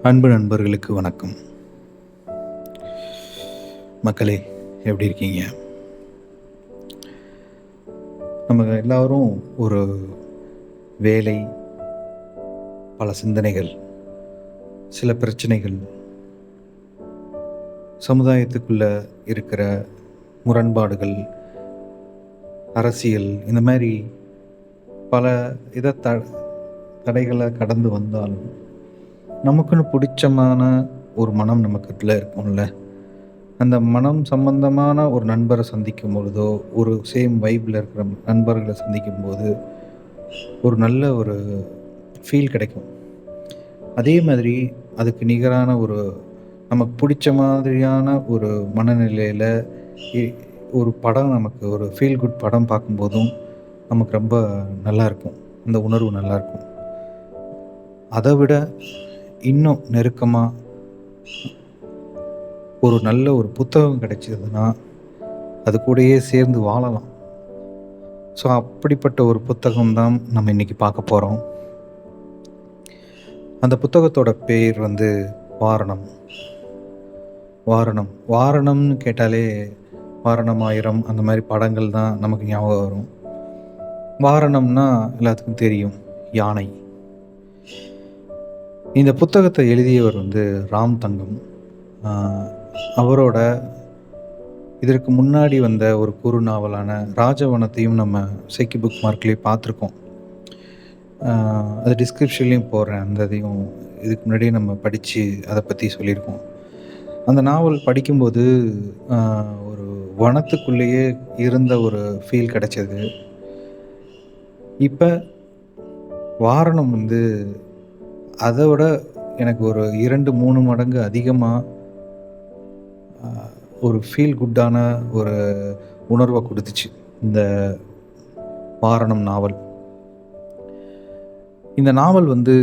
அன்பு நண்பர்களுக்கு வணக்கம். மக்களே, எப்படி இருக்கீங்க? நம்ம எல்லாரும் ஒரு வேலை, பல சிந்தனைகள், சில பிரச்சனைகள், சமுதாயத்துக்குள்ள இருக்கிற முரண்பாடுகள், அரசியல் இந்த மாதிரி பல இத தடைகளை கடந்து வந்தாலும் நமக்குன்னு பிடிச்சமான ஒரு மனம் நமக்குள்ள இருக்கும்ல. அந்த மனம் சம்பந்தமான ஒரு நண்பரை சந்திக்கும் பொழுதோ, ஒரு சேம் வைப்ல இருக்கிற நண்பர்களை சந்திக்கும்போது, ஒரு நல்ல ஒரு ஃபீல் கிடைக்கும். அதே மாதிரி அதுக்கு நிகரான ஒரு நமக்கு பிடிச்ச மாதிரியான ஒரு மனநிலையில இ ஒரு படம் நமக்கு ஒரு ஃபீல் குட் படம் பார்க்கும்போதும், நமக்கு ரொம்ப நல்லாயிருக்கும். அந்த உணர்வு நல்லாயிருக்கும். அத விட இன்னும் நெருக்கமா ஒரு நல்ல ஒரு புத்தகம் கிடைச்சதுன்னா, அது கூடயே சேர்ந்து வாழலாம். ஸோ, அப்படிப்பட்ட ஒரு புத்தகம் தான் நம்ம இன்னைக்கு பார்க்க போறோம். அந்த புத்தகத்தோட பேர் வந்து வாரணம். வாரணம். வாரணம்னு கேட்டாலே, வாரணம் ஆயிரம் அந்த மாரி படங்கள் தான் நமக்கு ஞாபகம் வரும். வாரணம்னா எல்லாத்துக்கும் தெரியும். யானை. இந்த புத்தகத்த எழுதியவர் வந்து ராம் தங்கம். அ அவரோட இதற்கு முன்னாடி வந்த ஒரு குறுநாவலான ராஜவனத்தையும் நம்ம சேக்கி புக் மார்க்லயே பார்த்துருக்கோம். அது டிஸ்கிரிப்ஷன்லேயும் போடுறேன். அந்த இதையும் இதுக்கு முன்னாடியே நம்ம படித்து அதை பற்றி சொல்லியிருக்கோம். அந்த நாவல் படிக்கும்போது அ ஒரு வனத்துக்குள்ளேயே இருந்த ஒரு ஃபீல் கிடைச்சது. இப்ப வாரணம் வந்து அத விட எனக்கு ஒரு 2, 3 மடங்கு அதிகமா அ ஒரு ஃபீல் குட்டான ஒரு உணர்வ குடுத்துச்சு. இந்த வாரணம் நாவல். இந்த நாவல் வந்து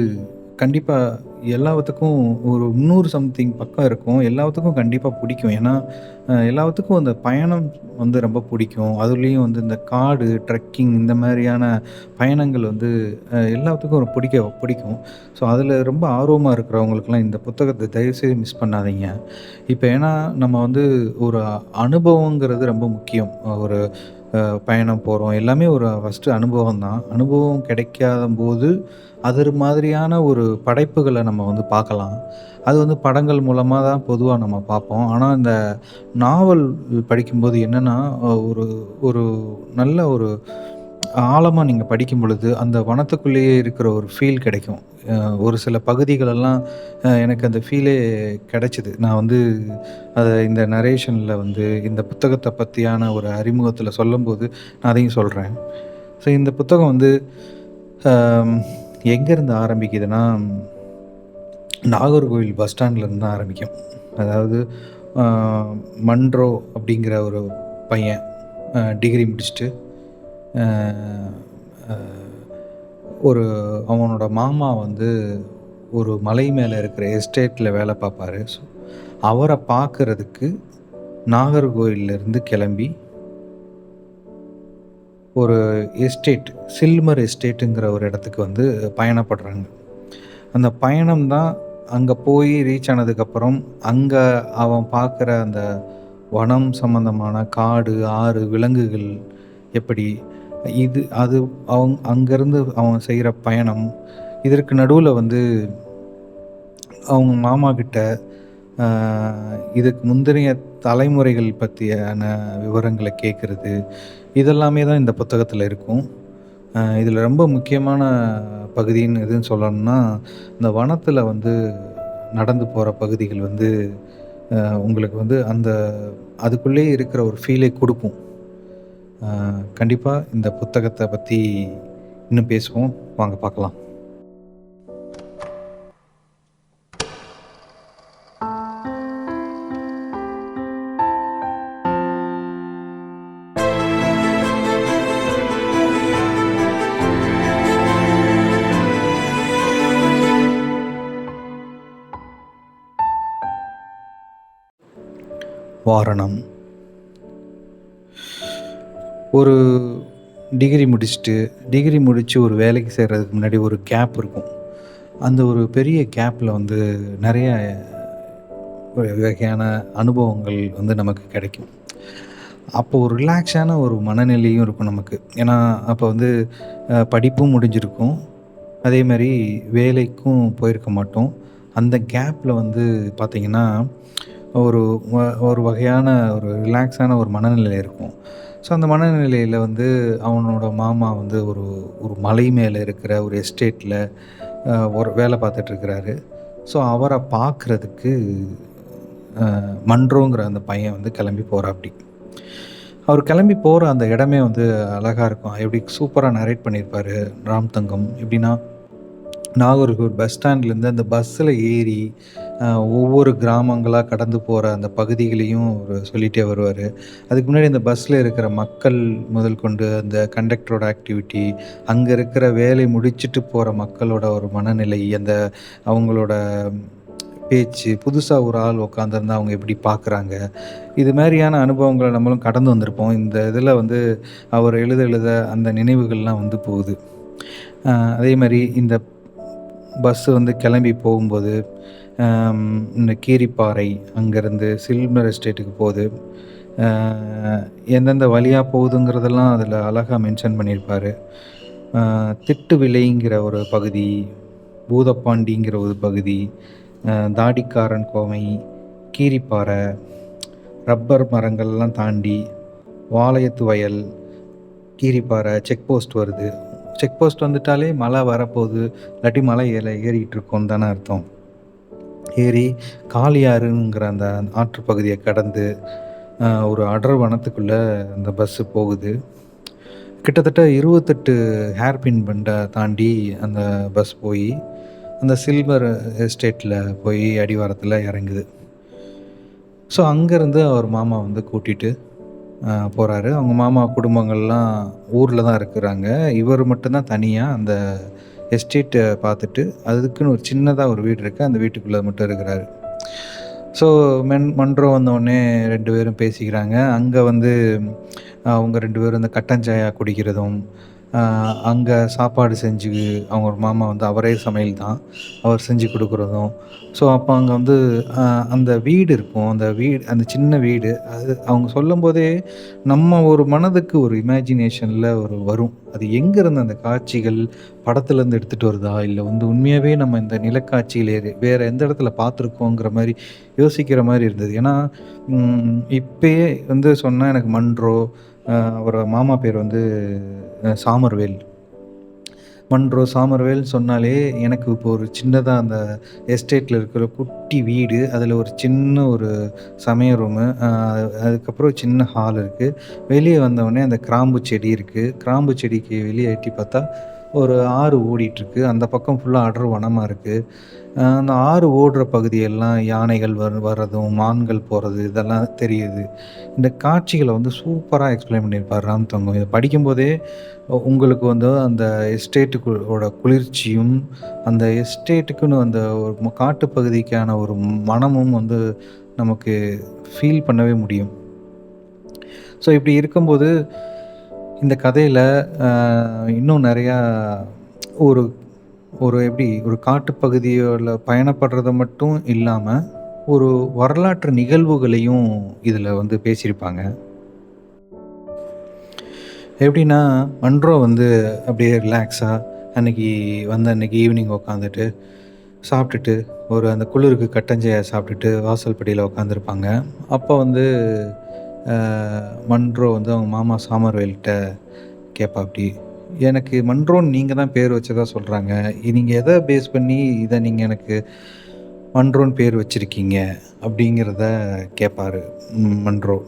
கண்டிப்பா எல்லாத்துக்கும் ஒரு 300 சம்திங் பக்கம் இருக்கும். எல்லாத்துக்கும் கண்டிப்பா பிடிக்கும். ஏன்னா, எல்லாத்துக்கும் அந்த பயணம் வந்து ரொம்ப பிடிக்கும். அதுலயும் வந்து இந்த காடு, ட்ரெக்கிங் இந்த மாரியான பயணங்கள் வந்து எல்லாத்துக்கும் ஒரு பிடிக்கும். ஸோ, அதில ரொம்ப ஆர்வமா இருக்கிறவங்களுக்கெல்லாம் இந்த புத்தகத்த தயவுசெய்து மிஸ் பண்ணாதீங்க. இப்ப ஏன்னா, நம்ம வந்து ஒரு அனுபவங்கிறது ரொம்ப முக்கியம். ஒரு பயணம் போறோம். எல்லாமே ஒரு ஃபர்ஸ்ட்டு அனுபவம் தான். அனுபவம் கிடைக்காதம்போது, அது மாதிரியான ஒரு படைப்புகள நம்ம வந்து பார்க்கலாம். அது வந்து படங்கள் மூலமா தான் பொதுவா நம்ம பார்ப்போம். ஆனா, இந்த நாவல் படிக்கும்போது என்னன்னா, ஒரு ஒரு நல்ல ஒரு ஆழமா நீங்க படிக்கும் பொழுது, அந்த வனத்துக்குள்ளேயே இருக்கிற ஒரு ஃபீல் கிடைக்கும். அ ஒரு சில பகுதிகளெல்லாம் எனக்கு அந்த ஃபீலே கிடைச்சது. நான் வந்து அத இந்த நரேஷன்ல வந்து இந்த புத்தகத்த பத்தியான ஒரு அறிமுகத்தில சொல்லும்போது, நான் அதையும் சொல்றேன். ஸோ இந்த புத்தகம் வந்து அம் எங்கேருந்து ஆரம்பிக்குதுன்னா, நாகர்கோவில் பஸ் ஸ்டாண்ட்லேருந்து தான் ஆரம்பிக்கும். அதாவது அ மன்றோ அப்படிங்கிற ஒரு பையன் டிகிரி முடிச்சுட்டு அ அ ஒரு அவனோட மாமா வந்து ஒரு மலை மேல இருக்கிற எஸ்டேட்ல வேலை பார்ப்பாரு. ஸோ, அவர பார்க்கறதுக்கு நாகர்கோவில்லேருந்து கிளம்பி ஒரு எஸ்டேட், சில்மர் எஸ்டேட்டுங்கிற ஒரு இடத்துக்கு வந்து பயணப்படுறாங்க. அந்த பயணம் தான் அங்க போய் ரீச் ஆனதுக்கப்புறம், அங்க அவன் பார்க்குற அந்த வனம் சம்மந்தமான காடு, ஆறு, விலங்குகள் எப்படி அது அங்கருந்து அவன் செய்ற பயணம். இதற்கு நடுவுல வந்து அவங்க மாமா கிட்ட அ இதுக்கு முந்தினிய தலைமுறைகள் பத்தியான விவரங்கள கேட்கறது. இதெல்லாமே தான் இந்த புத்தகத்துல இருக்கும். இதில ரொம்ப முக்கியமான பகுதின்னு எதுன்னு சொல்லணும்னா, இந்த வனத்தில வந்து நடந்து போற பகுதிகள் வந்து உங்களுக்கு வந்து அதுக்குள்ளேயே இருக்கிற ஒரு ஃபீலை குடுக்கும். அ கண்டிப்பா இந்த புத்தகத்த பத்தி இன்னும் பேசுவோம். வாங்க பார்க்கலாம். வாரணம். ஒரு டிகிரி முடிச்சுட்டு, டிகிரி முடிச்சு ஒரு வேலைக்கு சேர்றதுக்கு முன்னாடி ஒரு கேப் இருக்கும். அந்த ஒரு பெரிய கேப்ல வந்து நெறைய ஒரு வகையான அனுபவங்கள் வந்து நமக்கு கிடைக்கும். அப்போ ஒரு ரிலாக்ஸான ஒரு மனநிலையும் இருக்கும் நமக்கு. ஏன்னா, அப்போ வந்து படிப்பும் முடிஞ்சிருக்கும். அதேமாரி வேலைக்கும் போயிருக்க மாட்டோம். அந்த கேப்ல வந்து பார்த்தீங்கன்னா, ஒரு வ ஒரு வகையான ஒரு ரிலாக்ஸான ஒரு மனநிலை இருக்கும். ஸோ, அந்த மனநிலையில வந்து அவனோட மாமா வந்து ஒரு ஒரு மலை மேல இருக்கிற ஒரு எஸ்டேட்ல ஒரு வேலை பார்த்துட்ருக்கிறாரு. ஸோ, அவர பார்க்குறதுக்கு மன்றோங்கிற அந்த பையன் வந்து கிளம்பி போறாப்படி. அவர் கிளம்பி போற அந்த இடமே வந்து அழகா இருக்கும். எப்படி சூப்பரா நரேட் பண்ணியிருப்பாரு ராம் தங்கம். எப்படின்னா, நாகர்கோவில் பஸ் ஸ்டாண்ட்லேருந்து அந்த பஸ்ஸில ஏறி அ ஒவ்வொரு கிராமங்களா கடந்து போற அந்த பகுதிகளையும் அவரு சொல்லிட்டே வருவாரு. அதுக்கு முன்னாடி அந்த பஸ்ஸில இருக்கிற மக்கள் முதல் கொண்டு அந்த கண்டக்டரோட ஆக்டிவிட்டி, அங்க இருக்கிற வேலை முடிச்சுட்டு போற மக்களோட ஒரு மனநிலை, அந்த அவங்களோட பேச்சு, புதுசா ஒரு ஆள் உட்காந்துருந்தா அவங்க எப்படி பார்க்குறாங்க. இது மாரியான அனுபவங்கள நம்மளும் கடந்து வந்திருப்போம். இந்த இதில வந்து அவர் எழுத எழுத அந்த நினைவுகள்லாம் வந்து போகுது. அதே மாரி இந்த பஸ்ஸு வந்து கிளம்பி போகும்போது, இந்த கீரிப்பாறை அங்கேருந்து சில்வர் எஸ்டேட்டுக்கு போகுது. அ எந்தெந்த வழியா போகுதுங்கிறதெல்லாம் அதில அழகா மென்ஷன் பண்ணியிருப்பாரு. அ திட்டுவிளைங்கிற ஒரு பகுதி, பூதப்பாண்டிங்கிற ஒரு பகுதி, தாடிக்காரன் கோவை, கீரிப்பாறை, ரப்பர் மரங்கள்லாம் தாண்டி, வாளையத்து வயல், கீரிப்பாறை, செக் போஸ்ட் வருது. செக் போஸ்ட் வந்துட்டாலே மழை வரப்போகுது, இல்லாட்டி மலை ஏறிட்டு இருக்கோம்னு தானே அர்த்தம். ஏறி காளியாறுங்கிற அந்த ஆற்று பகுதிய கடந்து, ஒரு அடர் வனத்துக்குள்ள அந்த பஸ்ஸு போகுது. கிட்டத்தட்ட 28 ஹேர்பின் பெண்ட தாண்டி அந்த பஸ் போயி, அந்த சில்வர் எஸ்டேட்ல போய் அடிவாரத்தில இறங்குது. ஸோ, அங்கேருந்து அவர் மாமா வந்து கூட்டிட்டு போறாரு. அவங்க மாமா குடும்பங்கள்லாம் ஊர்ல தான் இருக்கிறாங்க. இவரு மட்டும் தான் தனியா அந்த எஸ்டேட்ட பார்த்துட்டு, அதுக்குன்னு ஒரு சின்னதா ஒரு வீடு இருக்கு. அந்த வீட்டுக்குள்ள மட்டும் இருக்கிறாரு. ஸோ, மன்றோ வந்தோனே 2 பேரும் பேசிக்கிறாங்க. அங்க வந்து அவங்க 2 பேரும் இந்த கட்டன் சாயா குடிக்கிறதும், அ அங்க சாப்பாடு செஞ்சு அவங்க மாமா வந்து அவரே சமையல் தான். அவர் செஞ்சு குடுக்குறதும். ஸோ, அப்போ அங்க வந்து அ அந்த வீடு இருக்கும். அந்த சின்ன வீடு. அது அவங்க சொல்லும்போதே நம்ம ஒரு மனதுக்கு ஒரு இமேஜினேஷன்ல வரும். அது எங்கேருந்து அந்த காட்சிகள் படத்துலேருந்து எடுத்துட்டு வருதா? இல்ல வந்து உண்மையாவே நம்ம இந்த நிலக்காட்சியில வேற எந்த இடத்துல பார்த்துருக்கோங்கிற மாரி யோசிக்கிற மாரி இருந்தது. ஏன்னா, இப்பயே வந்து சொன்னா எனக்கு மன்றோ, அவரோட மாமா பேர் வந்து சாமர்வேல். மன்றோ, சாமர்வேல் சொன்னாலே எனக்கு இப்போ ஒரு சின்னதா அந்த எஸ்டேட்ல இருக்கிற குட்டி வீடு, அதில ஒரு சின்ன ஒரு சமையல் ரூமு, அதுக்கப்புறம் சின்ன ஹால் இருக்கு. வெளிய வந்தவுனே அந்த கிராம்பு செடி இருக்கு. கிராம்பு செடிக்கு வெளிய எட்டி பார்த்தா, ஒரு ஆறு ஓடிட்டுருக்கு. அந்த பக்கம் ஃபுல்லா அடர் வனமா இருக்கு. அந்த ஆறு ஓடுற பகுதியெல்லாம் யானைகள் வர்றதும், மான்கள் போறது இதெல்லாம் தெரியுது. இந்த காட்சிகள வந்து சூப்பரா எக்ஸ்பிளைன் பண்ணியிருப்பார் ராம் தங்கம். இத படிக்கும்போதே உங்களுக்கு வந்து அந்த எஸ்டேட்டுக்கு குளிர்ச்சியும், அந்த எஸ்டேட்டுக்குன்னு அந்த ஒரு காட்டு பகுதிக்கான ஒரு மனமும் வந்து நமக்கு ஃபீல் பண்ணவே முடியும். ஸோ இப்படி இருக்கும்போது, இந்த கதையில அ இன்னும் நெறையா ஒரு ஒரு எப்படி ஒரு காட்டுப்பகுதியோல பயணப்படுறது மட்டும் இல்லாம, ஒரு வரலாற்று நிகழ்வுகளையும் இதில வந்து பேசியிருப்பாங்க. எப்படின்னா, மன்றோ வந்து அப்படியே ரிலாக்ஸா அன்னைக்கு ஈவினிங் உட்காந்துட்டு, சாப்பிட்டுட்டு, அந்த குளிருக்கு கட்டன் சாயா சாப்பிட்டுட்டு வாசல் படியில உட்காந்துருப்பாங்க. அப்போ வந்து அ மன்றோ வந்து அவங்க மாமா சாமர்வேல்ட்ட கேட்பாப்படி, "எனக்கு மன்றோன்னு நீங்க தான் பேர் வச்சதா சொல்றாங்க. நீங்க எத பேஸ் பண்ணி இத நீங்க எனக்கு மன்றோன்னு பேர் வச்சிருக்கீங்க?" அப்படிங்கிறத கேட்பாரு மன்றோ.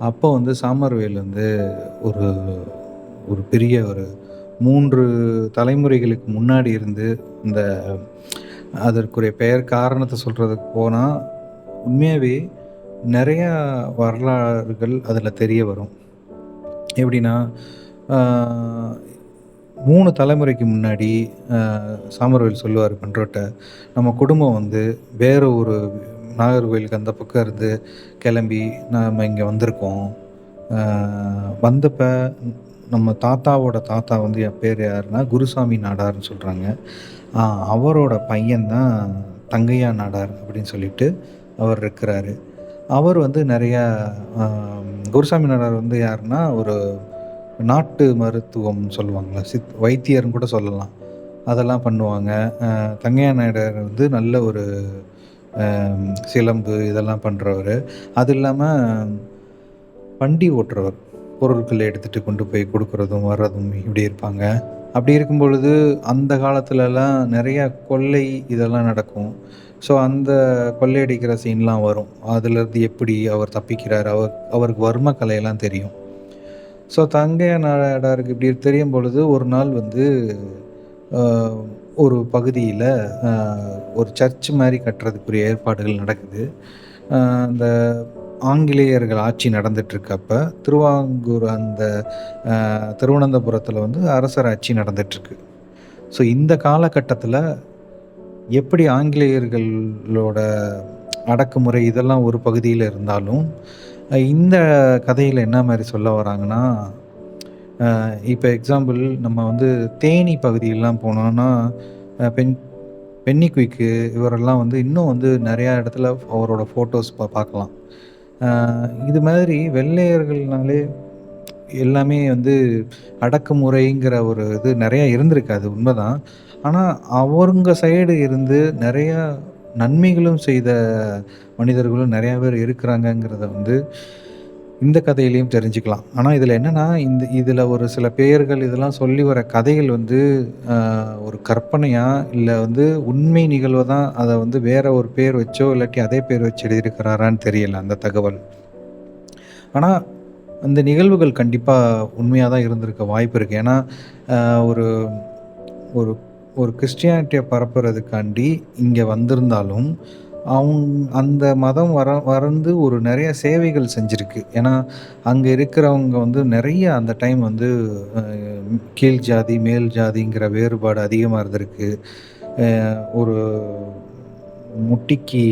அப்போ வந்து சாமர்வேல் வந்து ஒரு ஒரு பெரிய ஒரு 3 தலைமுறைகளுக்கு முன்னாடி இருந்து இந்த அதற்குரிய பெயர் காரணத்த சொல்றதுக்கு போனா, உண்மையாவே நெறையா வரலாறுகள் அதில தெரிய வரும். எப்படின்னா, ஆ 3 தலைமுறைக்கு முன்னாடி அ சாமர்வேல் சொல்லுவாரு மன்றோட்ட, "நம்ம குடும்பம் வந்து வேற ஒரு நாகர்கோவிலுக்கு அந்த பக்கம் இருந்து கிளம்பி நாம இங்க வந்திருக்கோம். அ வந்தப்ப நம்ம தாத்தாவோட தாத்தா வந்து என் பேரு யாருன்னா, குருசாமி நாடார்ன்னு சொல்றாங்க. ஆ அவரோட பையன் தான் தங்கையா நாடார் அப்படின்னு சொல்லிட்டு அவர் இருக்கிறாரு. அவர் வந்து நெறையா அ குருசாமி நாடார் வந்து யாருன்னா, ஒரு நாட்டு மருத்துவம் சொல்லுவாங்கல்ல, வைத்தியர்ன்னு கூட சொல்லலாம். அதெல்லாம் பண்ணுவாங்க. தங்கையா நாயுடுர் வந்து நல்ல ஒரு சிலம்பு இதெல்லாம் பண்றவரு. அது இல்லாம வண்டி ஓட்டுறவர். பொருட்கள எடுத்துட்டு கொண்டு போய் குடுக்குறதும், வர்றதும் இப்படி இருப்பாங்க. அப்படி இருக்கும் பொழுது, அந்த காலத்துலலாம் நெறைய கொள்ளை இதெல்லாம் நடக்கும். ஸோ, அந்த கொள்ளையடிக்கிற சீன்லாம் வரும். அதுலருந்து எப்படி அவர் தப்பிக்கிறாரு, அவருக்கு வர்ம கலையெல்லாம் தெரியும். ஸோ, தங்கையா நாடாருக்கு இப்படி தெரியும் பொழுது, ஒரு நாள் வந்து அ ஒரு பகுதியில அ ஒரு சர்ச் மாரி கட்டுறதுக்குரிய ஏற்பாடுகள் நடக்குது. அந்த ஆங்கிலேயர்கள் ஆட்சி நடந்துட்டுருக்கப்ப, திருவாங்கூர் அந்த திருவனந்தபுரத்தில வந்து அரசர் ஆட்சி நடந்துட்டுருக்கு. ஸோ இந்த காலகட்டத்தில எப்படி ஆங்கிலேயர்களோட அடக்குமுறை இதெல்லாம் ஒரு பகுதியில இருந்தாலும், இந்த கதையில என்ன மாரி சொல்ல வராங்கன்னா, இப்ப எக்ஸாம்பிள் நம்ம வந்து தேனி பகுதியெல்லாம் போனோம்னா, அ பென் பென்னி குயிக்கு இவரெல்லாம் வந்து இன்னும் வந்து நெறையா இடத்துல அவரோட ஃபோட்டோஸ் பார்க்கலாம். இது மாதிரி வெள்ளையர்கள்னாலே எல்லாமே வந்து அடக்குமுறைங்கிற ஒரு இது நெறையா இருந்திருக்கு. அது உண்மதான். ஆனா, அவருங்க சைடு இருந்து நெறையா நன்மைகளும் செய்த மனிதர்களும் நெறையா பேர் இருக்கிறாங்கங்கிறத வந்து இந்த கதையிலயும் தெரிஞ்சுக்கலாம். ஆனா, இதில என்னன்னா, இதில ஒரு சில பெயர்கள் இதெல்லாம் சொல்லி வர கதைகள் வந்து ஒரு கற்பனையா, இல்ல வந்து உண்மை நிகழ்வ தான் அத வந்து வேற ஒரு பேர் வச்சோ, இல்லாட்டி அதே பேர் வச்சு எழுதியிருக்கிறாரான்னு தெரியல அந்த தகவல். ஆனா, அந்த நிகழ்வுகள் கண்டிப்பா உண்மையா தான் இருந்திருக்க வாய்ப்பு இருக்கு. ஏன்னா, அ ஒரு ஒரு ஒரு கிறிஸ்டியானிட்டிய பரப்புறதுக்காண்டி இங்க வந்திருந்தாலும், அவுங் அந்த மதம் வந்து ஒரு நெறைய சேவைகள் செஞ்சிருக்கு. ஏன்னா, அங்க இருக்கிறவங்க வந்து நெறைய அந்த டைம் வந்து அ கீழ் ஜாதி, மேல் ஜாதிங்கிற வேறுபாடு அதிகமா இருந்திருக்கு. ஒரு முட்டிக்கு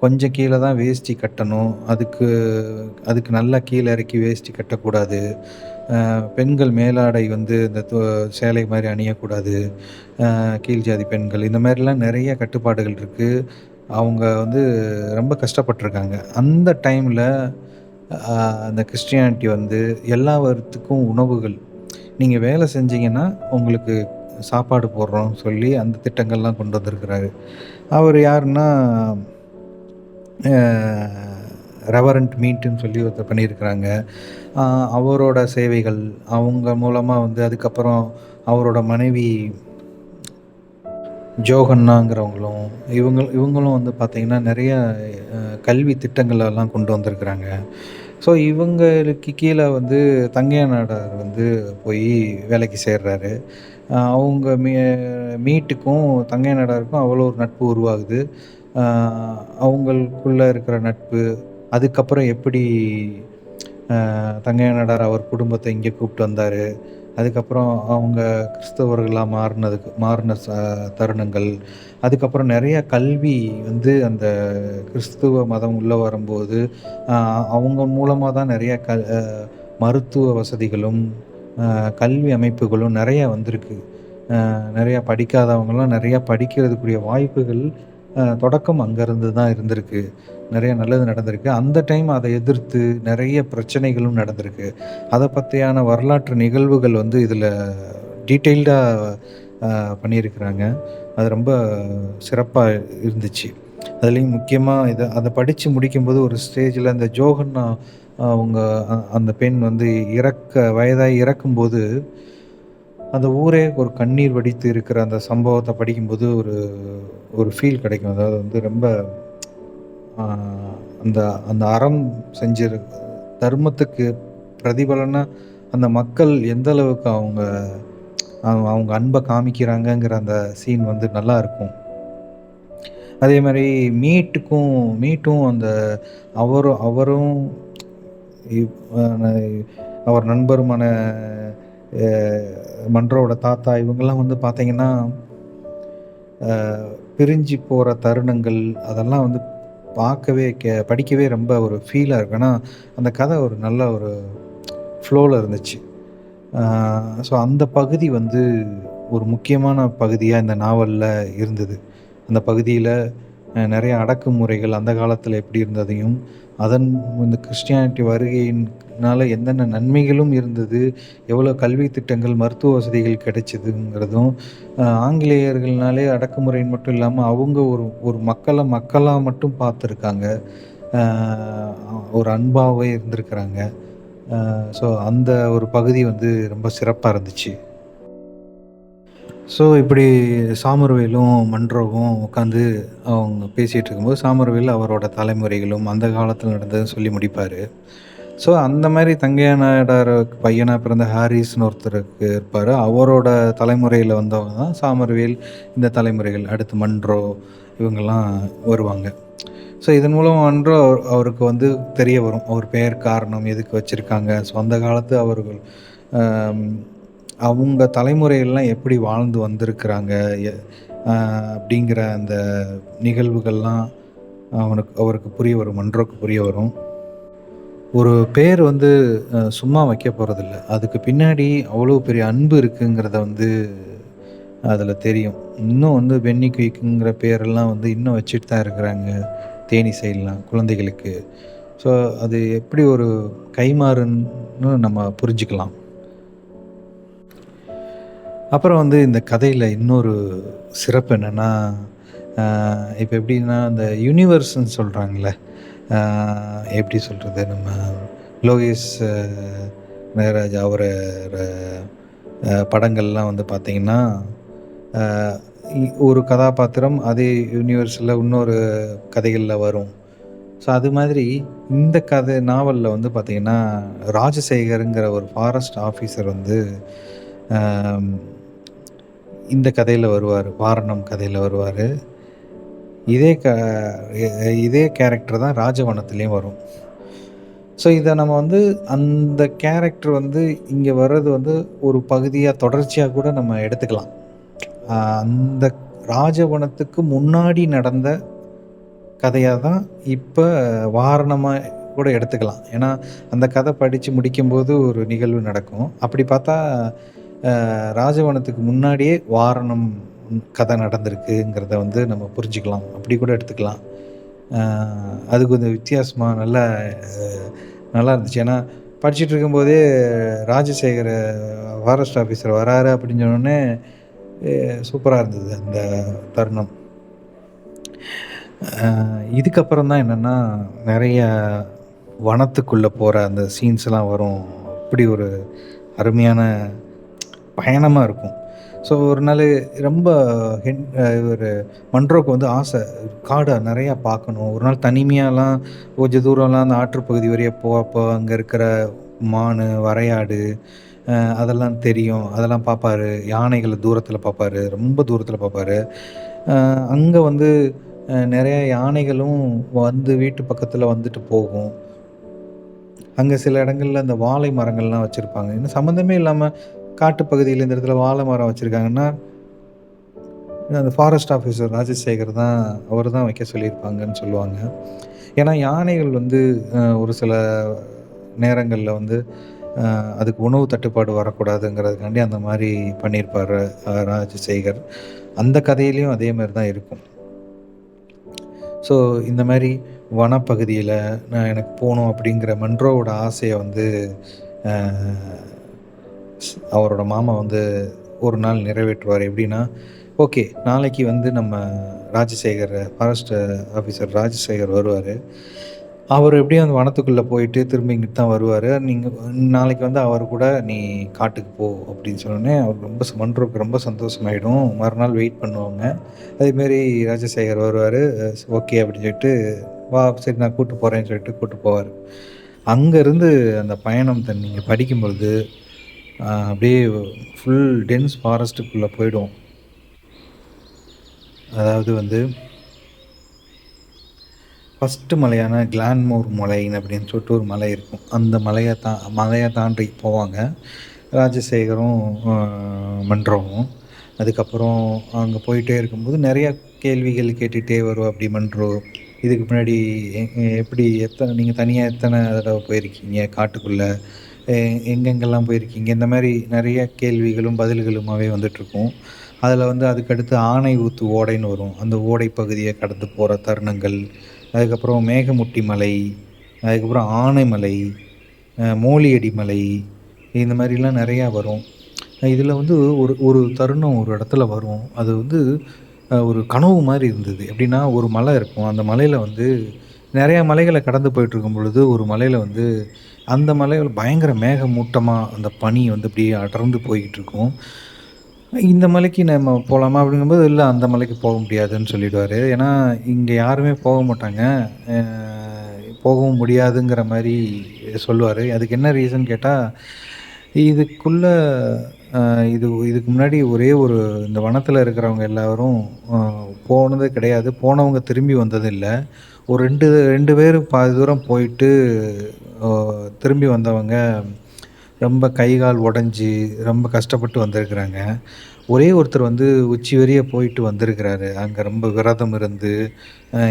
கொஞ்சம் கீழ தான் வேஷ்டி கட்டணும். அதுக்கு அதுக்கு நல்லா கீழ இறக்கி வேஷ்டி கட்டக்கூடாது. பெண்கள் மேலாடை வந்து இந்த சேலை மாரி அணியக்கூடாது. கீழ் ஜாதி பெண்கள் இந்த மாரிலாம் நெறைய கட்டுப்பாடுகள் இருக்கு. அவங்க வந்து ரொம்ப கஷ்டப்பட்டுருக்காங்க. அந்த டைம்ல அ அந்த கிறிஸ்டியானிட்டி வந்து எல்லாவத்துக்கும் உணவுகள் நீங்க வேலை செஞ்சீங்கன்னா, உங்களுக்கு சாப்பாடு போடுறோம்னு சொல்லி அந்த திட்டங்கள்லாம் கொண்டு வந்திருக்கிறாரு. அவரு யாருன்னா, அ ரெவரண்ட் மீட்ன்னு சொல்லி ஒருத்தர் பண்ணியிருக்கிறாங்க. அ அவரோட சேவைகள், அவங்க மூலமா வந்து அதுக்கப்புறம் அவரோட மனைவி ஜோகன்னாங்கிறவங்களும், இவங்களும் வந்து பார்த்தீங்கன்னா, நெறைய கல்வி திட்டங்களெல்லாம் கொண்டு வந்திருக்கிறாங்க. ஸோ, இவங்களுக்கு கீழ வந்து தங்கையா நாடார் வந்து போயி வேலைக்கு சேர்றாரு. அவங்க மீட்டுக்கும் தங்கையா நாடாருக்கும் அவ்வளோ ஒரு நட்பு உருவாகுது. அ அவங்களுக்குள்ள இருக்கிற நட்பு, அதுக்கப்புறம் எப்படி தங்கையா நாடார் அவர் குடும்பத்த இங்க கூப்ட்டு வந்தாரு. அதுக்கப்புறம் அவங்க கிறிஸ்தவர்களா மாறுன தருணங்கள். அதுக்கப்புறம் நெறைய கல்வி வந்து அந்த கிறிஸ்துவ மதம் உள்ள வரும்போது, அ அவங்க மூலமா தான் நெறைய மருத்துவ வசதிகளும், கல்வி அமைப்புகளும் நெறைய வந்திருக்கு. நெறையா படிக்காதவங்கலாம் நெறையா படிக்கிறதுக்குரிய வாய்ப்புகள் தொடக்கம் அங்கருந்து தான் இருந்திருக்கு. நெறைய நல்லது நடந்திருக்கு. அந்த டைம் அத எதிர்த்து நெறைய பிரச்சனைகளும் நடந்திருக்கு. அத பத்தியான வரலாற்று நிகழ்வுகள் வந்து இதில டீட்டெயில்டா பண்ணியிருக்கிறாங்க. அது ரொம்ப சிறப்பா இருந்துச்சு. அதுலயும் முக்கியமா அத படிச்சு முடிக்கும்போது ஒரு ஸ்டேஜ்ல அந்த ஜோஹன்னா அவங்க அந்த பெண் வந்து வயதாகி இறக்கும்போது அந்த ஊரே ஒரு கண்ணீர் வடித்து இருக்கிற அந்த சம்பவத்த படிக்கும்போது ஒரு ஒரு ஃபீல் கிடைக்கும். அதாவது வந்து ரொம்ப ஆ அந்த அந்த அறம் செஞ்சிரு தர்மத்துக்கு பிரதிபலனா அந்த மக்கள் எந்த அளவுக்கு அவங்க அன்ப காமிக்கிறாங்கங்கிற அந்த சீன் வந்து நல்லாருக்கும். அதே மாரி மீட்டும் அந்த அவரும் இவ் அ அவர் நண்பருமான அ மன்றோட தாத்தா இவங்கலாம் வந்து பார்த்தீங்கன்னா, அ பிரிஞ்சு போற தருணங்கள் அதெல்லாம் வந்து படிக்கவே ரொம்ப ஒரு ஃபீலா இருக்கும். ஏன்னா, அந்த கதை ஒரு நல்ல ஒரு ஃப்ளோல இருந்துச்சு. ஸோ அந்த பகுதி வந்து ஒரு முக்கியமான பகுதியா இந்த நாவல்ல இருந்தது. அந்த பகுதியில நெறைய அடக்குமுறைகள் அந்த காலத்துல எப்படி இருந்ததையும், அதன் இந்த கிறிஸ்டியானிட்டி வருகையினால என்னென்ன நன்மைகளும் இருந்தது, எவ்வளோ கல்வி திட்டங்கள், மருத்துவ வசதிகள் கிடைச்சதுங்கிறதும், ஆங்கிலேயர்கள்னாலே அடக்குமுறைன்னு மட்டும் இல்லாம, அவங்க ஒரு ஒரு மக்களா மட்டும் பார்த்துருக்காங்க. அ ஒரு அன்பாவே இருந்திருக்கிறாங்க. ஸோ அந்த ஒரு பகுதி வந்து ரொம்ப சிறப்பா இருந்துச்சு. ஸோ இப்படி சாமர்வேலும், மன்றோவும் உட்காந்து அவங்க பேசிட்டு இருக்கும்போது, சாமர்வேல் அவரோட தலைமுறைகளும், அந்த காலத்தில நடந்ததும் சொல்லி முடிப்பாரு. ஸோ அந்த மாரி தங்கையா நாயுடார் பையனா பிறந்த ஹாரிஸ்ன்னு ஒருத்தருக்கு இருப்பாரு. அவரோட தலைமுறையில வந்தவங்க தான் சாமர்வேல், இந்த தலைமுறைகள். அடுத்து மன்றோ இவங்கலாம் வருவாங்க. ஸோ இதன் மூலம் மன்றோ அவருக்கு வந்து தெரிய வரும். அவர் பெயர் காரணம், எதுக்கு வச்சிருக்காங்க. ஸோ அந்த காலத்து அவர்கள் அம் அவங்க தலைமுறைகள்லாம் எப்படி வாழ்ந்து வந்திருக்கிறாங்க. எ அ அப்படிங்கிற அந்த நிகழ்வுகள்லாம் அவருக்கு புரிய வரும். மன்றோக்கு புரிய வரும். ஒரு பேர் வந்து சும்மா வைக்க போறதில்ல. அதுக்கு பின்னாடி அவ்வளோ பெரிய அன்பு இருக்குங்கிறத வந்து அதில தெரியும். இன்னும் வந்து பென்னி குயிக்ங்கிற பேரெல்லாம் வந்து இன்னும் வச்சுட்டு தான் இருக்கிறாங்க. தேனி சைட்லாம் குழந்தைகளுக்கு. ஸோ அது எப்படி ஒரு கைமாறுன்னு நம்ம புரிஞ்சுக்கலாம். அப்புறம் வந்து இந்த கதையில இன்னொரு சிறப்பு என்னன்னா, இப்ப எப்படின்னா, அந்த யூனிவர்ஸ்ன்னு சொல்றாங்கல்ல. அ எப்படி சொல்றது? நம்ம லோகேஷ் மெகராஜ் அவரோட படங்கள்லாம் வந்து பார்த்தீங்கன்னா, அ ஒரு கதாபாத்திரம் அதே யூனிவர்ஸ்ல இன்னொரு கதைகள்ல வரும். ஸோ அது மாதிரி இந்த கதை நாவல்ல வந்து பார்த்தீங்கன்னா, ராஜசேகர்ங்கிற ஒரு ஃபாரஸ்ட் ஆஃபீசர் வந்து அம் இந்த கதையில வருவாரு. வாரணம் கதையில வருவாரு. இதே க எ இதே கேரக்டர் தான் ராஜவனத்திலயும் வரும். ஸோ இத நம்ம வந்து அந்த கேரக்டர் வந்து இங்க வர்றது வந்து ஒரு பகுதியா தொடர்ச்சியா கூட நம்ம எடுத்துக்கலாம். அந்த ராஜவனத்துக்கு முன்னாடி நடந்த கதையா தான் இப்ப வாரணமா கூட எடுத்துக்கலாம். ஏன்னா, அந்த கதை படிச்சு முடிக்கும்போது ஒரு நிகழ்வு நடக்கும். அப்படி பார்த்தா ராஜவனத்துக்கு முன்னாடியே வாரணம் கதை நடந்திருக்குங்கிறத வந்து நம்ம புரிஞ்சுக்கலாம். அப்படி கூட எடுத்துக்கலாம். அ அது கொஞ்சம் வித்தியாசமா அ நல்லா இருந்துச்சு. ஏன்னா, படிச்சுட்டு இருக்கும்போதே ராஜசேகர ஃபாரஸ்ட் ஆஃபீசர் வராரு அப்படின்னு சொன்னோனே, சூப்பரா இருந்தது அந்த தருணம். இதுக்கப்புறம் தான் என்னன்னா, நெறைய வனத்துக்குள்ள போற அந்த சீன்ஸ்லாம் வரும். அப்படி ஒரு அருமையான பயணமா இருக்கும். ஸோ ஒரு நாளு ரொம்ப இவரு மன்றோக்கு வந்து ஆசை. காட நெறையா பார்க்கணும். ஒரு நாள் தனிமையாலாம் கொஞ்சம் தூரம்லாம் அந்த ஆற்றுப்பகுதி வழியா போறப்போ, அங்க இருக்கிற மானு, வரையாடு அதெல்லாம் தெரியும். அதெல்லாம் பார்ப்பாரு. யானைகள தூரத்தில பார்ப்பாரு. ரொம்ப தூரத்தில பார்ப்பாரு. அ அங்க வந்து நெறைய யானைகளும் வந்து வீட்டு பக்கத்தில வந்துட்டு போகும். அங்க சில இடங்கள்ல அந்த வாழை மரங்கள்லாம் வச்சிருப்பாங்க. இன்னும் சம்மந்தமே இல்லாம காட்டுப்பகுதியில இந்த இடத்துல வாழை மரம் வச்சிருக்காங்கன்னா, அந்த ஃபாரஸ்ட் ஆஃபீசர் ராஜசேகர் தான் அவரு தான் வைக்க சொல்லியிருப்பாங்கன்னு சொல்லுவாங்க. ஏன்னா யானைகள் வந்து ஒரு சில நேரங்கள்ல வந்து அதுக்கு உணவு தட்டுப்பாடு வரக்கூடாதுங்கிறதுக்காண்டி அந்த மாரி பண்ணியிருப்பாரு ராஜசேகர். அந்த கதையிலயும் அதே மாரி தான் இருக்கும். ஸோ இந்த மாரி வனப்பகுதியில நான் எனக்கு போணும் அப்படிங்கிற மன்றோவோட ஆசைய வந்து அ அவரோட மாமா வந்து ஒரு நாள் நிறைவேற்றுவாரு. எப்படின்னா, ஓகே நாளைக்கு வந்து நம்ம ஃபாரஸ்ட் ஆஃபீசர் ராஜசேகர் வருவாரு. அவரு எப்படியும் அந்த வனத்துக்குள்ள போயிட்டு திரும்ப இங்கிட்டு தான் வருவாரு. நீங்க நாளைக்கு வந்து அவரு கூட நீ காட்டுக்கு போ அப்படின்னு சொன்னோனே, அவருக்கு ரொம்ப மன்றோக்கு ரொம்ப சந்தோஷமாயிடும். மறுநாள் வெயிட் பண்ணுவாங்க. அதேமாரி ராஜசேகர் வருவாரு. ஓகே அப்படின்னு சொல்லிட்டு, வா சரி நான் கூட்டு போறேன்னு சொல்லிட்டு கூட்டு போவாரு. அங்கருந்து அந்த பயணத்த நீங்க படிக்கும்பொழுது, அப்படியே ஃபுல் டென்ஸ் ஃபாரஸ்ட்டுக்குள்ள போயிடும். அதாவது வந்து ஃபர்ஸ்ட்டு மலையான கிளான்மோர் மலைன்னு அப்படின்னு சொல்லிட்டு ஒரு மலை இருக்கும். அந்த மலைய தாண்டி போவாங்க. ராஜசேகரும், அ மன்றோவும். அதுக்கப்புறம் அங்க போயிட்டே இருக்கும்போது நெறைய கேள்விகள் கேட்டுட்டே வருவாப்படி மன்றோ. இதுக்கு முன்னாடி எ எப்படி நீங்க தனியா எத்தன தடவ போயிருக்கீங்க காட்டுக்குள்ள? எ எங்கெங்கெல்லாம் போயிருக்கீங்க? இந்த மாரி நெறைய கேள்விகளும், பதில்களுமாவே வந்துட்டுருக்கும். அதில வந்து அதுக்கடுத்து ஆனை ஊத்து ஓடைன்னு வரும். அந்த ஓடை பகுதிய கடந்து போற தருணங்கள், அதுக்கப்புறம் மேகமுட்டி மலை, அதுக்கப்புறம் ஆனைமலை, மோலியடி மலை, இந்த மாரிலாம் நெறையா வரும். இதில வந்து ஒரு ஒரு தருணம் ஒரு இடத்துல வரும். அது வந்து ஒரு கனவு மாரி இருந்தது. எப்படின்னா, ஒரு மலை இருக்கும். அந்த மலையில வந்து நெறைய மலைகள கடந்து போயிட்டுருக்கும் பொழுது, ஒரு மலையில வந்து அந்த மலையில பயங்கர மேகமூட்டமா அந்த பனி வந்து அப்படியே அடர்ந்து போய்க்கிட்டுருக்கும். இந்த மலைக்கு நம்ம போலாமா? அப்படிங்கும்போது, இல்ல அந்த மலைக்கு போக முடியாதுன்னு சொல்லிடுவாரு. ஏன்னா, இங்க யாருமே போக மாட்டாங்க. அ போகவும் முடியாதுங்கிற மாரி சொல்லுவாரு. அதுக்கு என்ன ரீசன் கேட்டா, இதுக்குள்ள அ இதுக்கு முன்னாடி ஒரே ஒரு இந்த வனத்தில இருக்கிறவங்க எல்லாரும் அ போனது கிடையாது. போனவங்க திரும்பி வந்ததில்ல. ஒரு 2 பேரு பாதி தூரம் போயிட்டு அ திரும்பி வந்தவங்க ரொம்ப கை, கால் உடைஞ்சு ரொம்ப கஷ்டப்பட்டு வந்திருக்கிறாங்க. ஒரே ஒருத்தர் வந்து உச்சி வரைய போயிட்டு வந்திருக்கிறாரு. அங்க ரொம்ப விரதம் இருந்து,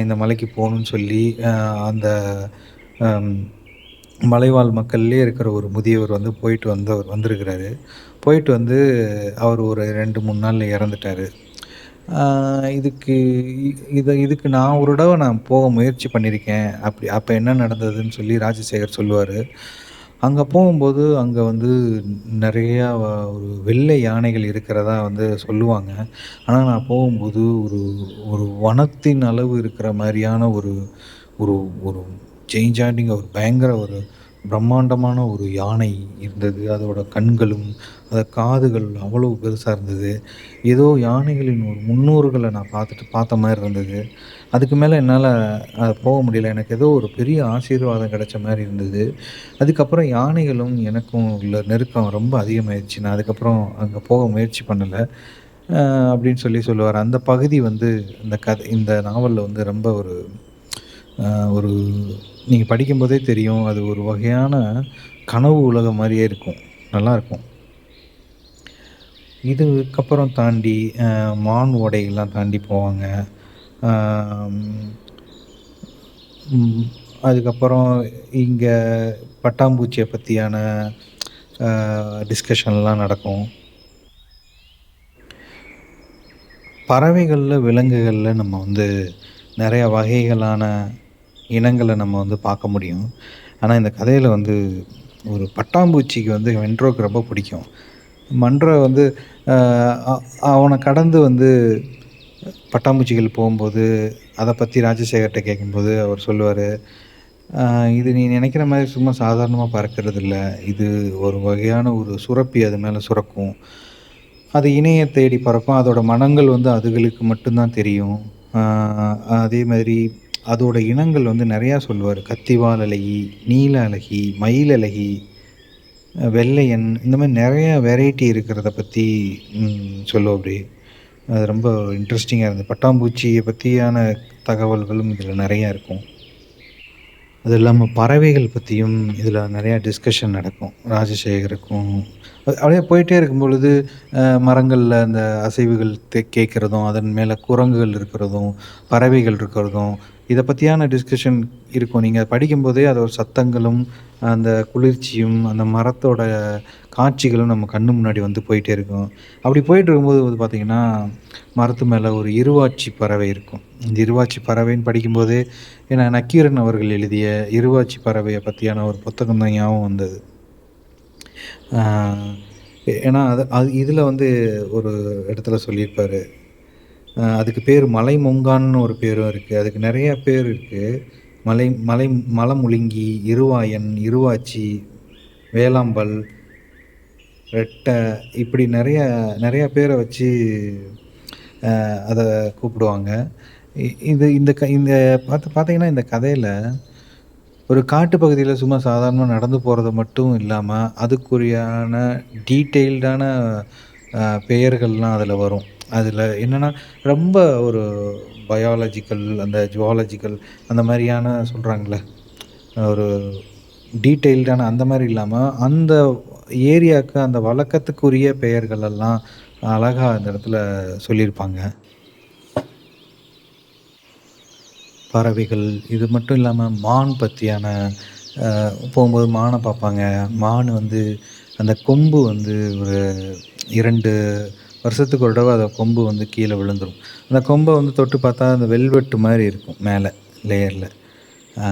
இந்த மலைக்கு போணும்னு சொல்லி, அந்த அம் மலைவாழ் மக்கள்லயே இருக்கிற ஒரு முதியவர் வந்து போயிட்டு வந்தவர் வந்திருக்கிறாரு. போயிட்டு வந்து அவர் ஒரு 2, 3 நாள்ல இறந்துட்டாரு. ஆ இதுக்கு இதுக்கு நான் ஒரு தடவ போக முயற்சி பண்ணியிருக்கேன். அப்ப என்ன நடந்ததுன்னு சொல்லி ராஜசேகர் சொல்லுவாரு. அங்க போகும்போது, அங்க வந்து நெறையா ஒரு வெள்ளை யானைகள் இருக்கிறதா வந்து சொல்லுவாங்க. ஆனா நான் போகும்போது ஒரு ஒரு வனத்தின் அளவு இருக்கிற மாரியான ஒரு ஒரு ஒரு செயின்சாண்டிங் ஒரு பயங்கர ஒரு பிரம்மாண்டமான ஒரு யானை இருந்தது. அதோட கண்களும், காதுகள் அவ்வளவு பெருசா இருந்தது. ஏதோ யானைகளின் ஒரு முன்னோர்கள நான் பார்த்த மாரி இருந்தது. அதுக்கு மேல என்னால போக முடியல. எனக்கு ஏதோ ஒரு பெரிய ஆசீர்வாதம் கிடைச்ச மாரி இருந்தது. அதுக்கப்புறம் யானைகளும் எனக்கும் உள்ள நெருக்கம் ரொம்ப அதிகமாயிருச்சு. நான் அதுக்கப்புறம் அங்க போக முயற்சி பண்ணல. அ அப்படின்னு சொல்லுவாரு. அந்த பகுதி வந்து இந்த நாவல்ல வந்து ரொம்ப அ ஒரு நீங்க படிக்கும்போதே தெரியும். அது ஒரு வகையான கனவு உலகம் மாரியே இருக்கும். நல்லாருக்கும். இதுக்கப்புறம் தாண்டி மான் ஓடைகள்லாம் தாண்டி போவாங்க. ஆம், ம். அதுக்கப்புறம் இங்க பட்டாம்பூச்சிய பத்தியான டிஸ்கஷன்லாம் நடக்கும். பறவைகள்ல, விலங்குகள்ல நம்ம வந்து நெறைய வகைகளான இனங்கள நம்ம வந்து பார்க்க முடியும். ஆனா, இந்த கதையில வந்து ஒரு பட்டாம்பூச்சிக்கு வந்து வென்ட்ரோக்கு ரொம்ப பிடிக்கும். மன்றோ வந்து அ அ அவன கடந்து வந்து பட்டாம்பூச்சிகள் போம்போது, அத பத்தி ராஜசேகர்ட்ட கேட்கும்போது அவர் சொல்லுவாரு, இது நீ நினைக்கிற மாரி சும்மா சாதாரணமா பறக்கிறதில்ல. இது ஒரு வகையான ஒரு சுரப்பி அது மேல சுரக்கும். அது இணைய தேடி பறக்கும். அதோட மனங்கள் வந்து அதுகளுக்கு மட்டும் தான் தெரியும். ஆ அதே மாதிரி அதோட இனங்கள் வந்து நெறையா சொல்லுவாரு. கத்திவால் அழகி, நீல அழகி, மயில் அழகி, வெள்ளையன் இந்த மாரி நெறைய வெரைட்டி இருக்கிறத பத்தி சொல்லுவாப்படி. அது ரொம்ப இன்ட்ரஸ்டிங்கா இருந்தது. பட்டாம்பூச்சிய பத்தியான தகவல்களும் இதில நெறையா இருக்கும். அது இல்லாம பறவைகள் பத்தியும் இதில நெறையா டிஸ்கஷன் நடக்கும். ராஜசேகருக்கும் அப்படியே போயிட்டே இருக்கும்பொழுது, மரங்கள்ல அந்த அசைவுகள் கேட்கிறதும், அதன் மேல குரங்குகள் இருக்கிறதும், பறவைகள் இருக்கிறதும், இத பத்தியான டிஸ்கஷன் இருக்கும். நீங்க படிக்கும்போதே அதோட சத்தங்களும், அந்த குளிர்ச்சியும், அந்த மரத்தோட காட்சிகளும் நம்ம கண்ணு முன்னாடி வந்து போயிட்டே இருக்கும். அப்படி போயிட்டு இருக்கும்போது வந்து பார்த்தீங்கன்னா, மரத்து மேல ஒரு இருவாச்சி பறவை இருக்கும். இந்த இருவாச்சி பறவைன்னு படிக்கும்போதே, ஏன்னா நக்கீரன் அவர்கள் எழுதிய இருவாச்சி பறவைய பத்தியான ஒரு புத்தகம் தான் ஞாபகம் வந்தது. ஆ ஏன்னா அது அது இதில வந்து ஒரு இடத்துல சொல்லியிருப்பாரு. அதுக்கு பேரு மலைமொங்கான்னு ஒரு பேரும் இருக்கு. அதுக்கு நெறைய பேர் இருக்கு. மலை மலை மலமுழுங்கி, இருவாயன், இருவாச்சி, வேலாம்பல், ரெட்டை இப்படி நெறைய பேர வச்சு அத கூப்பிடுவாங்க. இது இந்த இந்த பார்த்தீங்கன்னா, இந்த கதையில ஒரு காட்டு பகுதியில சும்மா சாதாரணமா நடந்து போறது மட்டும் இல்லாம, அதுக்குரியான டீட்டெயில்டான பெயர்கள்லாம் அதில வரும். அதில என்னன்னா, ரொம்ப ஒரு பயாலஜிக்கல், அந்த ஜூவாலஜிக்கல் அந்த மாரியான சொல்றாங்கல்ல, ஒரு டீட்டெயில்டான அந்த மாரி இல்லாம, அந்த ஏரியாக்கு, அந்த வழக்கத்துக்குரிய பெயர்கள் எல்லாம் அழகா அந்த இடத்துல சொல்லியிருப்பாங்க. பறவைகள், இது மட்டும் இல்லாம மான் பத்தியான போகும்போது மான பார்ப்பாங்க. மான் வந்து அந்த கொம்பு வந்து ஒரு 2 வருஷத்துக்கு ஒரு தடவ அத கொம்பு வந்து கீழ விழுந்துரும். அந்த கொம்ப வந்து தொட்டு பார்த்தா அந்த வெல்வெட் மாரி இருக்கும் மேல லேயர்ல. ஆ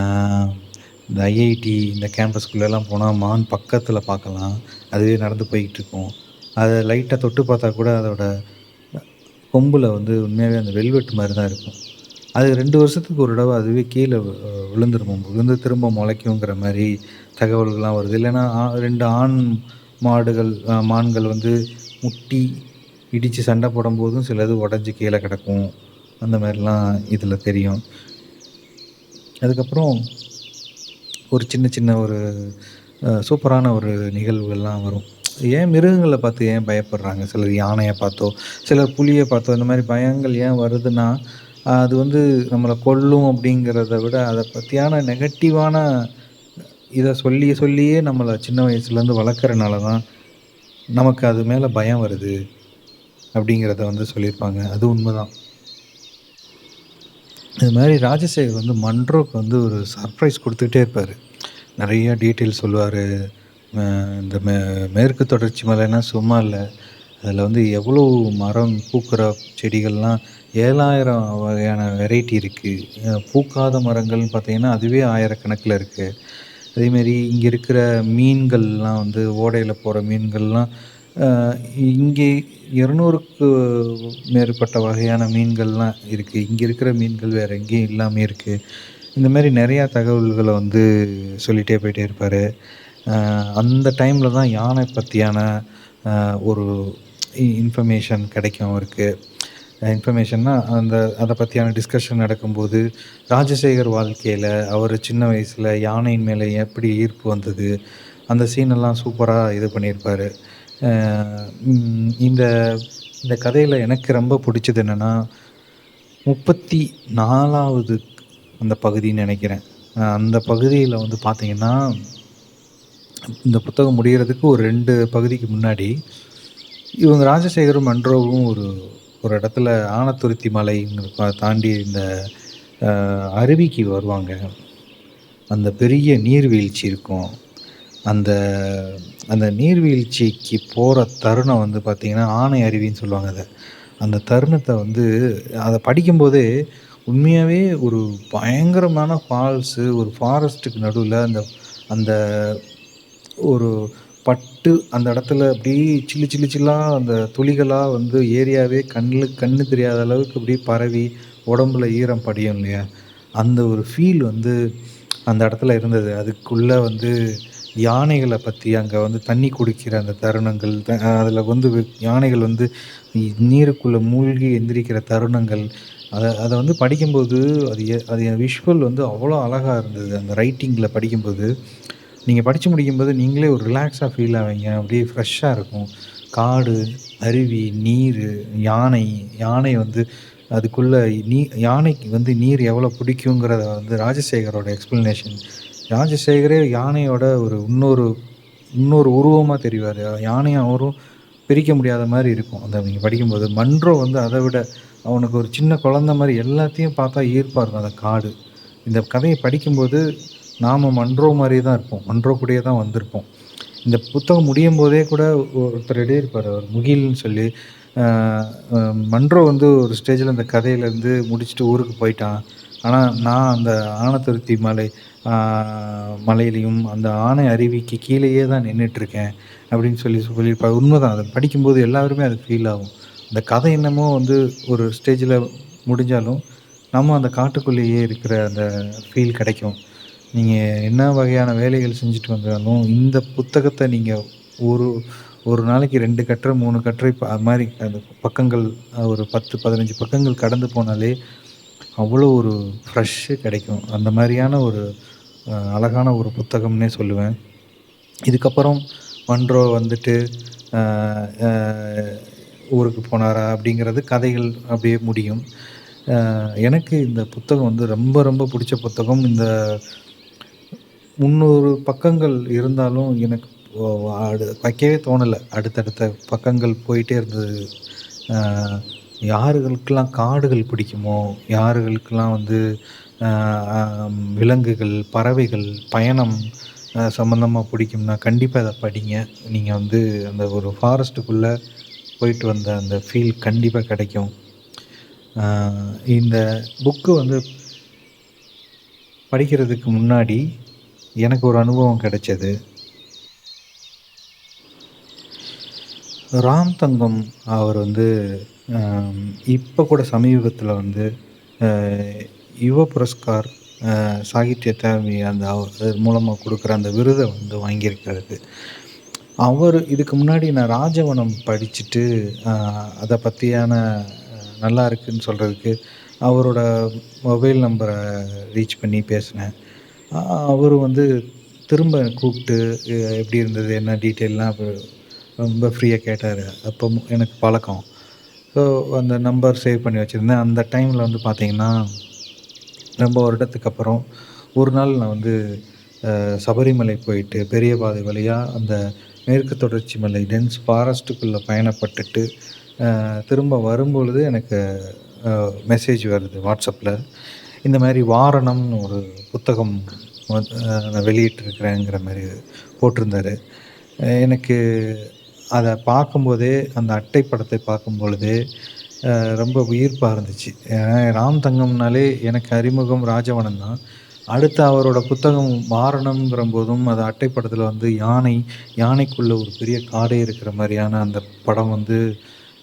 இந்த ஐஐடி இந்த கேம்பஸ்குள்ளலாம் போனா மான் பக்கத்துல பார்க்கலாம். அதுவே நடந்து போய்க்கிட்டுருக்கும். அத லைட்டா தொட்டு பார்த்தா கூட அதோட கொம்புல வந்து உண்மையாவே அந்த வெல்வெட் மாரி தான் இருக்கும். அது 2 வருஷத்துக்கு ஒரு தடவ அதுவே கீழ விழுந்துருமாம். விழுந்து திரும்ப முளைக்குங்கிற மாரி தகவல்கள்லாம் வருது. இல்லன்னா 2 ஆண் மாடுகள் மான்கள் வந்து முட்டி இடிச்சு சண்டை போடும்போதும் சிலது உடைஞ்சு கீழ கிடக்கும். அந்த மாரிலாம் இதில தெரியும். அதுக்கப்புறம் ஒரு சின்ன சின்ன ஒரு சூப்பரான ஒரு நிகழ்வுகள்லாம் வரும். ஏன் மிருகங்கள பார்த்து ஏன் பயப்படுறாங்க? சிலர் யானைய பார்த்தோ, சிலர் புலிய பார்த்தோ இந்த மாரி பயங்கள் ஏன் வருதுன்னா, அது வந்து நம்மள கொல்லும் அப்படிங்கிறத விட அத பத்தியான நெகட்டிவான இத சொல்லி சொல்லியே நம்மள சின்ன வயசுலேருந்து வளர்க்கறனால தான், நமக்கு அது மேல பயம் வருது அப்படிங்கிறத வந்து சொல்லியிருப்பாங்க. அது உண்மதான். இது மாரி ராஜசேகர் வந்து மன்றோக்கு வந்து ஒரு சர்ப்ரைஸ் குடுத்துக்கிட்டே இருப்பாரு. நெறைய டீட்டெயில் சொல்லுவாரு. இந்த மேற்கு தொடர்ச்சி மலைன்னா சும்மா இல்ல. அதில வந்து எவ்வளோ மரம் பூக்கிற செடிகள்லாம் 7000 வகையான வெரைட்டி இருக்கு. பூக்காத மரங்கள்னு பார்த்தீங்கன்னா, அதுவே ஆயிரக்கணக்கில இருக்கு. அதேமாரி இங்க இருக்கிற மீன்கள்லாம் வந்து ஓடையில போற மீன்கள்லாம் அ இங்கே 200க்கு மேற்பட்ட வகையான மீன்கள்லாம் இருக்கு. இங்க இருக்கிற மீன்கள் வேற எங்கேயும் இல்லாம இருக்கு. இந்த மாரி நெறையா தகவல்கள வந்து சொல்லிட்டே போயிட்டே இருப்பாரு. அ அந்த டைம்ல தான் யானை பத்தியான ஒரு இன்ஃபர்மேஷன் கிடைக்கும் அவருக்கு. இன்ஃபர்மேஷன்னா அத பத்தியான டிஸ்கஷன் நடக்கும்போது, ராஜசேகர் வாழ்க்கையில அவரு சின்ன வயசுல யானையின் மேல எப்படி ஈர்ப்பு வந்தது, அந்த சீனெல்லாம் சூப்பரா இது பண்ணியிருப்பாரு. அ ம் இந்த இந்த கதையில எனக்கு ரொம்ப புடிச்சது என்னன்னா, 34வது அந்த பகுதின்னு நெனைக்கிறேன். அந்த பகுதியில வந்து பார்த்தீங்கன்னா, இந்த புத்தகம் முடியறதுக்கு ஒரு 2 பகுதிக்கு முன்னாடி, இவங்க ராஜசேகரும், மன்றோவும் ஒரு ஒரு இடத்துல ஆனத்துருத்தி மலைங்கிறத தாண்டி இந்த அருவிக்கு வருவாங்க. அந்த பெரிய நீர்வீழ்ச்சி இருக்கும். அந்த அந்த நீர்வீழ்ச்சிக்கு போற தருணம் வந்து பார்த்தீங்கன்னா, ஆனை அருவின்னு சொல்லுவாங்க அத. அந்த தருணத்த வந்து அத படிக்கும்போதே, உண்மையாவே ஒரு பயங்கரமான ஃபால்ஸு, ஒரு ஃபாரஸ்ட்டுக்கு நடுவுல அந்த அந்த ஒரு பட்டு அந்த இடத்துல அப்படியே சில்லு சில்லு சில்லா அந்த துளிகளா வந்து ஏரியாவே கண்ணு தெரியாத அளவுக்கு அப்படியே பரவி, உடம்புல ஈரம் படியும் இல்லையா? அந்த ஒரு ஃபீல் வந்து அந்த இடத்துல இருந்தது. அதுக்குள்ள வந்து யானைகள பத்தி அங்க வந்து தண்ணி குடிக்கிற அந்த தருணங்கள், அதில வந்து யானைகள் வந்து நீருக்குள்ள மூழ்கி எந்திரிக்கிற தருணங்கள், அத அத வந்து படிக்கும்போது அது விஷுவல் வந்து அவ்வளோ அழகா இருந்தது. அந்த ரைட்டிங்கில படிக்கும்போது, நீங்க படிச்சு முடிக்கும்போது நீங்களே ஒரு ரிலாக்ஸா ஃபீல் ஆவீங்க. அப்படியே ஃப்ரெஷ்ஷா இருக்கும். காடு, அருவி, நீரு, யானை, யானை வந்து அதுக்குள்ள நீ யானைக்கு வந்து நீர் எவ்வளோ பிடிக்குங்கிறத வந்து ராஜசேகரோட எக்ஸ்ப்ளனேஷன். ராஜசேகரே யானையோட ஒரு இன்னொரு இன்னொரு உருவமா தெரிவாரு. யானையும் அவரும் பிரிக்க முடியாத மாரி இருக்கும். அத நீங்க படிக்கும்போது. மன்றோ வந்து அத விட அவனுக்கு ஒரு சின்ன குழந்தை மாரி எல்லாத்தையும் பார்த்தா ஈர்ப்பா இருக்கும் அந்த காடு. இந்த கதைய படிக்கும்போது நாம மன்றோ மாரியே தான் இருப்போம். மன்றோ கூடயே தான் வந்திருப்போம். இந்த புத்தகம் முடியும்போதே கூட ஒருத்தர் எழுதியிருப்பாரு. அவர் முகில்ன்னு சொல்லி. அ அ மன்றோ வந்து ஒரு ஸ்டேஜ்ல அந்த கதையிலேருந்து முடிச்சுட்டு ஊருக்கு போயிட்டான். ஆனா, நான் அந்த ஆனத்துருத்தி மலை ஆ மலையிலயும், அந்த ஆனை அருவிக்கு கீழேயே தான் நின்னுட்டுருக்கேன். அப்படின்னு சொல்லி சொல்லியிருப்பாரு. உண்மதான். அத படிக்கும்போது எல்லாருமே அது ஃபீல் ஆகும். அந்த கதை என்னமோ வந்து ஒரு ஸ்டேஜ்ல முடிஞ்சாலும், நம்ம அந்த காட்டுக்குள்ளேயே இருக்கிற அந்த ஃபீல் கிடைக்கும். நீங்க என்ன வகையான வேலைகள் செஞ்சுட்டு வந்தாலும், இந்த புத்தகத்த நீங்க ஒரு ஒரு நாளைக்கு 2 கட்டுரை, 3 கட்டுரை அது மாரி அந்த பக்கங்கள் ஒரு 10, 15 பக்கங்கள் கடந்து போனாலே, அவ்வளோ ஒரு ஃப்ரெஷ்ஷு கிடைக்கும். அந்த மாரியான ஒரு அழகான ஒரு புத்தகம்னே சொல்லுவேன். இதுக்கப்புறம் மன்றோ வந்துட்டு அ அ ஊருக்கு போனாரா? அப்படிங்கிறது கதைகள் அப்படியே முடியும். எனக்கு இந்த புத்தகம் வந்து ரொம்ப ரொம்ப புடிச்ச புத்தகம். இந்த 300 பக்கங்கள் இருந்தாலும் எனக்கு வைக்கவே தோணல. அடுத்தடுத்த பக்கங்கள் போயிட்டே இருந்தது. அ யாருகளுக்கெல்லாம் காடுகள் பிடிக்குமோ, யாருகளுக்கெல்லாம் வந்து அ அ விலங்குகள், பறவைகள், பயணம் சம்மந்தமா பிடிக்கும்னா, கண்டிப்பா இத படிங்க. நீங்க வந்து அந்த ஒரு ஃபாரஸ்ட்டுக்குள்ள போயிட்டு வந்த அந்த ஃபீல் கண்டிப்பா கிடைக்கும். அ இந்த புக்கு வந்து படிக்கிறதுக்கு முன்னாடி எனக்கு ஒரு அனுபவம் கிடைச்சது. ராம் தங்கம் அவர் வந்து இப்ப கூட சமீபத்தில வந்து அ யுவ புரஸ்கார் சாகித்ய அகாடமி அந்த அது மூலமா குடுக்குற அந்த விருத வந்து வாங்கியிருக்காரு. அவரு இதுக்கு முன்னாடி நான் ராஜவனம் படிச்சுட்டு, அ அத பத்தியான நல்லா இருக்குன்னு சொல்றதுக்கு, அவரோட மொபைல் நம்பர ரீச் பண்ணி பேசினேன். அ அவரு வந்து திரும்ப கூப்ட்டு எப்படி இருந்தது? என்ன டீட்டெயில்லாம் ரொம்ப ஃப்ரீயா கேட்டாரு. அப்போ எனக்கு பழக்கம். ஸோ அந்த நம்பர் சேவ் பண்ணி வச்சிருந்தேன். அந்த டைம்ல வந்து பார்த்தீங்கன்னா, ரொம்ப வருடத்துக்கு அப்புறம் ஒரு நாள் நான் வந்து சபரிமலை போயிட்டு பெரிய பாதை வழியா அந்த மேற்கு தொடர்ச்சி மலை டென்ஸ் ஃபாரஸ்ட்டுக்குள்ள பயணப்பட்டுட்டு, திரும்ப வரும்பொழுது எனக்கு மெசேஜ் வருது WhatsAppல. இந்த மாரி வாரணம்னு ஒரு புத்தகம் நான் வெளியிட்டிருக்கிறேங்கிற மாரி போட்டிருந்தாரு. எனக்கு அத பார்க்கும்போதே, அந்த அட்டை படத்தை பார்க்கும்பொழுதே, ரொம்ப உயிர்ப்பா இருந்துச்சு. ஏன்னா ராம் தங்கம்னாலே எனக்கு அறிமுகம் ராஜவணம் தான். அடுத்து அவரோட புத்தகம் வாரணம்ங்கிறம்போதும், அது அட்டை படத்தில வந்து யானைக்குள்ள ஒரு பெரிய காடே இருக்கிற மாரியான அந்த படம் வந்து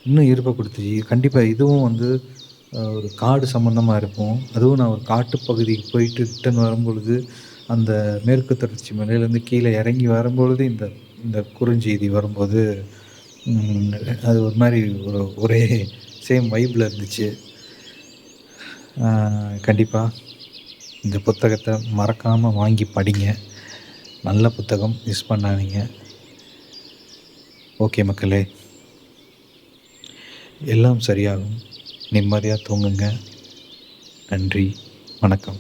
இன்னும் ஈர்ப்ப குடுத்துச்சு. கண்டிப்பா இதுவும் வந்து ஒரு காடு சம்மந்தமா இருக்கும். அதுவும் நான் ஒரு காட்டுப் பகுதிக்கு போயிட்டு ரிட்டர்ன் வரும்பொழுது, அந்த மேற்கு தொடர்ச்சி மலையிலேருந்து கீழ இறங்கி வரும்பொழுது, இந்த இந்த குறுஞ்செய்தி வரும்போது, ம் அது ஒரு மாரி ஒரே சேம் வைப்ல இருந்துச்சு. கண்டிப்பா இந்த புத்தகத்த மறக்காம வாங்கி படிங்க. நல்ல புத்தகம். மிஸ் பண்ணாதீங்க. ஓகே மக்களே! எல்லாம் சரியாகும். நிம்மதியா தூங்குங்க. நன்றி. வணக்கம்.